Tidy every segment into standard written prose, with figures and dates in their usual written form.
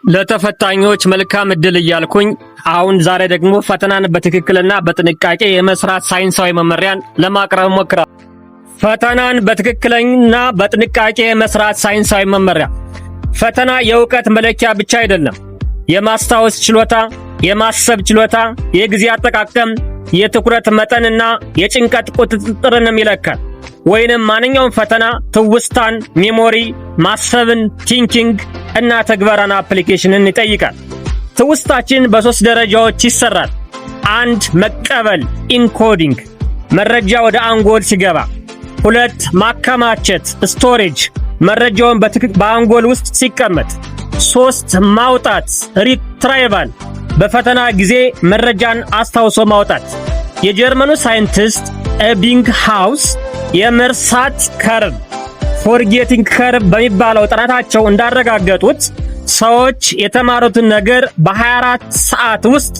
ለተፈታኞች መልካም እድል እያልኩኝ አሁን ዛሬ ደግሞ ፈተናን በትክክልና በጥንቃቄ የመስራት ሳይንሳዊ መመሪያን ለማቅረብ ሞክራለሁ። ፈተናን በትክክልና በጥንቃቄ የመስራት ሳይንሳዊ መመሪያ። ፈተና የእውቀት መለኪያ ብቻ አይደለም። የማስታወስ ችሎታ፣ የማሰብ ችሎታ፣ የጊዜ አጠቃቀም፣ የትኩረት መጠንና የጭንቀት ቁጥጥርን ይለካል። ወይንም ማንኛውም ፈተና ትውስታን፣ ሜሞሪ፣ ማሰብን፣ ቲንኪንግ እና ተግባራን አፕሊኬሽንን ይጠይቃል። ትውስታችን በ3 ደረጃዎች ይሰራል። 1 መቀበል ኢንኮዲንግ፣ መረጃ ወደ አንጎል ሲገባ። 2 ማከማቸት ስቶሬጅ፣ መረጃውን በአንጎል ውስጥ ሲቀመጥ። 3 ማውጣት ሪትራይቫል፣ በፈተና ጊዜ መረጃን አስታውሶ ማውጣት። የጀርመኑ ሳይንቲስት ኤቢንግሃውስ የመርሳት ከርቭ ፎርጌቲንግ ከርቭ በሚባለው ጥናታቸው እንዳረጋገጡት ሰዎች የተማሩትን ነገር በ24 ሰዓት ውስጥ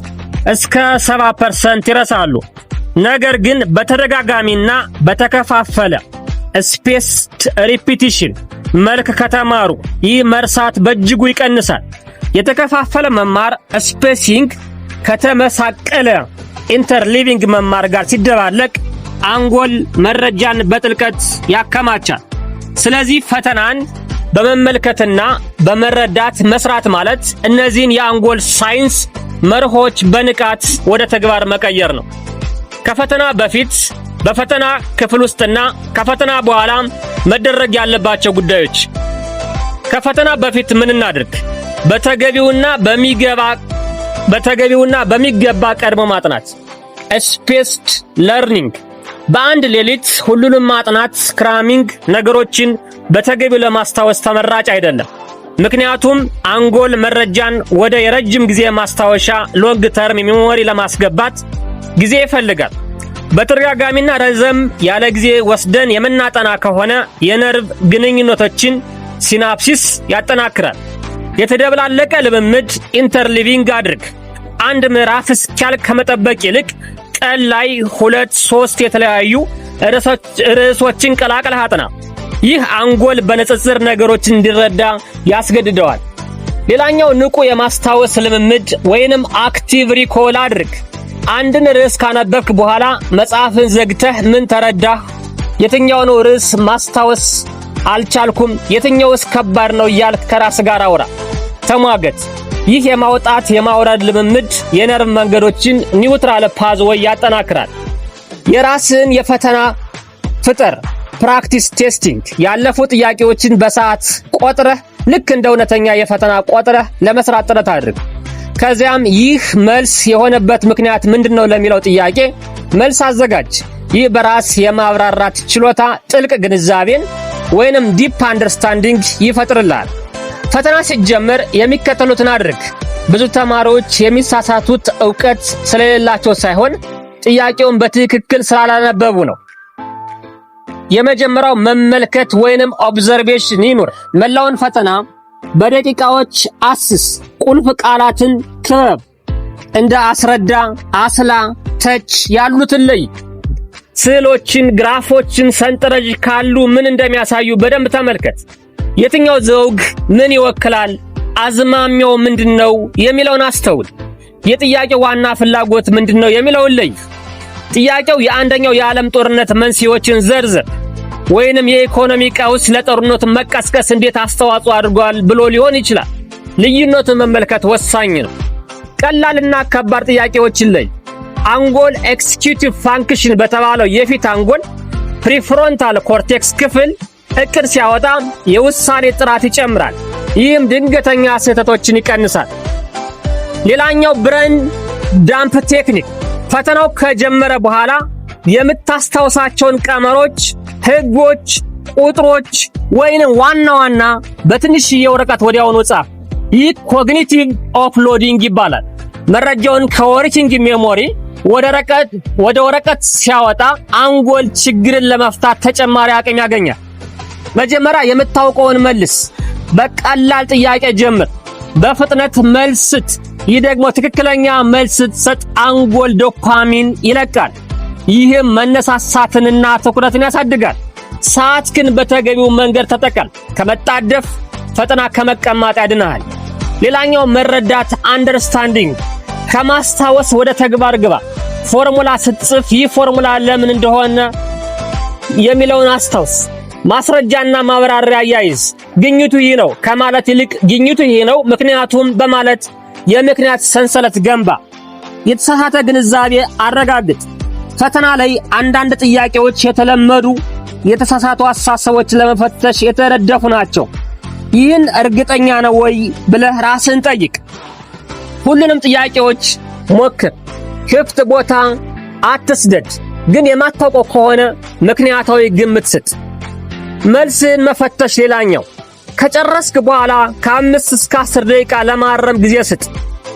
እስከ 70% ይረሳሉ። ነገር ግን በተደጋጋሚና በተከፋፈለ ስፔስድ ሪፒቲሽን መልክ ከተማሩ ይህ መርሳት በእጅጉ ይቀንሳል። የተከፋፈለ መማር ስፔሲንግ ከተመሳቀለ ኢንተርሊቪንግ መማር ጋር ሲደባለቅ አንጎል መረጃን በጥልቀት ያከማቻል። ስለዚህ ፈተናን በመመልከትና በመረዳት መስራት ማለት እነዚህን የአንጎል ሳይንስ መርሆች በንቃት ወደ ተግባር መቀየር ነው። ከፈተና በፊት፣ በፈተና ክፍል ውስጥና ከፈተና በኋላ መደረግ ያለባቸው ጉዳዮች። ከፈተና በፊት ምን እናድርግ? በተገቢውና በሚገባ ቀድሞ ማጥናት ስፔስድ ለርኒንግ። በአንድ ሌሊት ሁሉንም ማጥናት ክራሚንግ ነገሮችን በተገቢው ለማስታወስ ተመራጭ አይደለም። ምክንያቱም አንጎል መረጃን ወደ የረጅም ጊዜ ማስታወሻ ሎንግ ተርም ሜሞሪ ለማስገባት ጊዜ ይፈልጋል። በተደጋጋሚና ረዘም ያለ ጊዜ ወስደን የምናጠና ከሆነ የነርቭ ግንኙነቶችን ሲናፕሲስ ያጠናክራል። የተደበላለቀ ልምምድ ኢንተርሊቪንግ አድርግ። አንድ ምዕራፍ እስኪያልቅ ከመጠበቅ ይልቅ ቀን ላይ 2-3 የተለያዩ ርዕሶችን ቀላቅለህ አጥና። ይህ አንጎል በንጽጽር ነገሮችን እንዲረዳ ያስገድደዋል። ሌላኛው ንቁ የማስታወስ ልምምድ ወይንም አክቲቭ ሪኮል አድርግ። አንድን ርዕስ ካነበብክ በኋላ መጽሐፍን ዘግተህ ምን ተረዳህ? የትኛው ነው ርዕስ ማስታወስ አልቻልኩም? የትኛውስ ከባድ ነው እያልክ ከራስ ጋር አውራ፣ ተሟገት። ይህ የማውጣት የማውረድ ልምምድ የነርቭ መንገዶችን ኒውትራል ፓዝዌይ ያጠናክራል። የራስን የፈተና ፍጥር ፕራክቲስ ቴስቲንግ። ያለፉ ጥያቄዎችን በሰዓት ቆጥረህ ልክ እንደ እውነተኛ የፈተና ቆጥረህ ለመስራት ጥረት አድርግ። ከዚያም ይህ መልስ የሆነበት ምክንያት ምንድነው ለሚለው ጥያቄ መልስ አዘጋጅ። ይህ በራስ የማብራራት ችሎታ ጥልቅ ግንዛቤን ወይንም ዲፕ አንደርስታንዲንግ ይፈጥርልሃል። ፈተና ሲጀመር የሚከተሉትን አድርግ። ብዙ ተማሪዎች የሚሳሳቱት ዕውቀት ስለሌላቸው ሳይሆን ጥያቄውን በትክክል ስላላነበቡ ነው። የመጀመሪያው መመልከት ወይንም ኦብዘርቬሽን ይኑር። መላውን ፈተና በደቂቃዎች አስስ። ቁልፍ ቃላትን ክበብ። እንደ አስረዳ፣ አስላ፣ ተች ያሉትን ለይ። ስዕሎችን፣ ግራፎችን፣ ሰንጠረዥ ካሉ ምን እንደሚያሳዩ በደንብ ተመልከት። የትኛው ዘውግ ምን ይወክላል? አዝማሚያው ምንድነው የሚለውን አስተውል። የጥያቄው ዋና ፍላጎት ምንድነው የሚለውን ለይ። ጥያቄው የአንደኛው የዓለም ጦርነት መንስኤዎችን ዘርዝር፣ ወይንም የኢኮኖሚ ቀውስ ለጦርነቱ መቀስቀስ እንዴት አስተዋጽኦ አድርጓል ብሎ ሊሆን ይችላል። ልዩነቱን መመልከት ወሳኝ ነው። ቀላልና ከባድ ጥያቄዎችን ለይ። አንጎል ኤክስኪዩቲቭ ፋንክሽን በተባለው የፊት አንጎል ፕሪፍሮንታል ኮርቴክስ ክፍል እቅድ ሲያወጣ የውሳኔ ጥራት ይጨምራል። ይህም ድንገተኛ ስህተቶችን ይቀንሳል። ሌላኛው ብሬን ዳምፕ ቴክኒክ። ፈተናው ከጀመረ በኋላ የምታስታውሳቸውን ቀመሮች፣ ህጎች፣ ቁጥሮች ወይንም ዋና በትንሽዬ ወረቀት ወዲያውኑ ጻፍ። ይህ ኮግኒቲቭ ኦፍሎዲንግ ይባላል። መረጃውን ከወርኪንግ ሜሞሪ ወደ ወረቀት ሲያወጣ አንጎል ችግርን ለመፍታት ተጨማሪ አቅም ያገኛል። መጀመሪያ የምታውቀውን መልስ። በቀላል ጥያቄ ጀምር፣ በፍጥነት መልስ ስጥ። ይህ ደግሞ ትክክለኛ መልስ ስትሰጥ አንጎል ዶፓሚን ይለቃል። ይህም መነሳሳትንና ትኩረትን ያሳድጋል። ሰዓት ግን በተገቢው መንገድ ተጠቀም። ከመጣደፍ ፈተና ከመቀማት ያድናል። ሌላኛው መረዳት አንደርስታንዲንግ፣ ከማስታወስ ወደ ተግባር ግባ። ፎርሙላ ስትጽፍ ይህ ፎርሙላ ለምን እንደሆነ የሚለውን አስታውስ። ማስረጃና ማብራሪያ አያይዝ። ግኝቱ ይህ ነው ከማለት ይልቅ ግኝቱ ይህ ነው ምክንያቱም በማለት የምክንያት ሰንሰለት ገንባ። የተሳሳተ ግንዛቤ አረጋግጥ። ፈተና ላይ አንዳንድ ጥያቄዎች የተለመዱ የተሳሳቱ አስተሳሰቦች ለመፈተሽ የተነደፉ ናቸው። ይህን እርግጠኛ ነው ወይ ብለህ ራስህን ጠይቅ። ሁሉንም ጥያቄዎች ሞክር። ክፍት ቦታ አትስደድ። ግን የማታውቀው ከሆነ ምክንያታዊ ግምት ስጥ። መልስን መፈተሽ ሌላኛው። ከጨረስክ በኋላ ከ5 እስከ 10 ደቂቃ ለማረም ጊዜ ስጥ።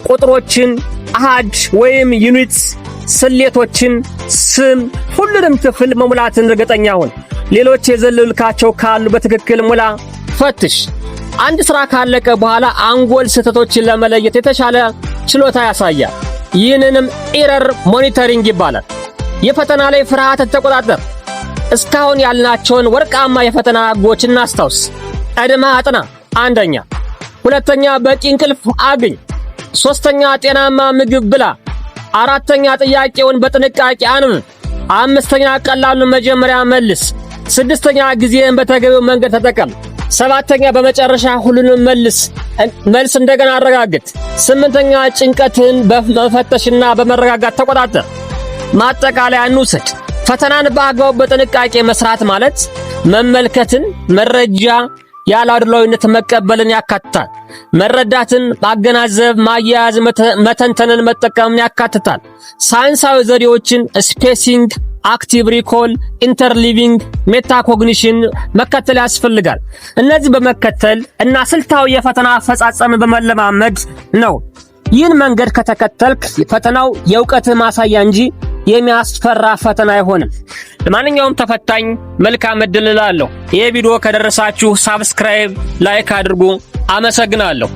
ቁጥሮችን፣ አሃድ ወይም ዩኒትስ፣ ስሌቶችን፣ ስም፣ ሁሉንም ክፍል መሙላትን እርግጠኛ ሁን። ሌሎች የዘለልካቸው ካሉ በትክክል ሙላ። ፈትሽ። አንድ ሥራ ካለቀ በኋላ አንጎል ስህተቶችን ለመለየት የተሻለ ችሎታ ያሳያል። ይህንንም ኤረር ሞኒተሪንግ ይባላል። የፈተና ላይ ፍርሃትን ተቆጣጠር። እስካሁን ያልናቸውን ወርቃማ የፈተና ሕጎች እናስታውስ። ቀድመህ አጥና። አንደኛ። ሁለተኛ፣ በቂ እንቅልፍ አግኝ። ሶስተኛ፣ ጤናማ ምግብ ብላ። አራተኛ፣ ጥያቄውን በጥንቃቄ አንብብ። አምስተኛ፣ ቀላሉን መጀመሪያ መልስ። ስድስተኛ፣ ጊዜን በተገቢው መንገድ ተጠቀም። ሰባተኛ፣ በመጨረሻ ሁሉንም መልስ እንደገና አረጋግጥ። ስምንተኛ፣ ጭንቀትን በመፈተሽና በመረጋጋት ተቆጣጠር። ማጠቃለያ እንውሰድ። ፈተናን በአግባቡ በጥንቃቄ መስራት ማለት መመልከትን፣ መረጃ ያለ አድሏዊነት መቀበልን ያካትታል። መረዳትን፣ ማገናዘብ፣ ማያያዝ፣ መተንተንን መጠቀምን ያካትታል። ሳይንሳዊ ዘዴዎችን ስፔሲንግ፣ አክቲቭ ሪኮል፣ ኢንተርሊቪንግ፣ ሜታኮግኒሽን መከተል ያስፈልጋል። እነዚህ በመከተል እና ስልታዊ የፈተና አፈጻጸምን በመለማመድ ነው። ይህን መንገድ ከተከተልክ ፈተናው የእውቀት ማሳያ እንጂ የሚያስፈራ ፈተና አይሆንም። ለማንኛውም ተፈታኝ መልካም ዕድል እላለሁ። ይህ ቪዲዮ ከደረሳችሁ ሳብስክራይብ፣ ላይክ አድርጉ። አመሰግናለሁ።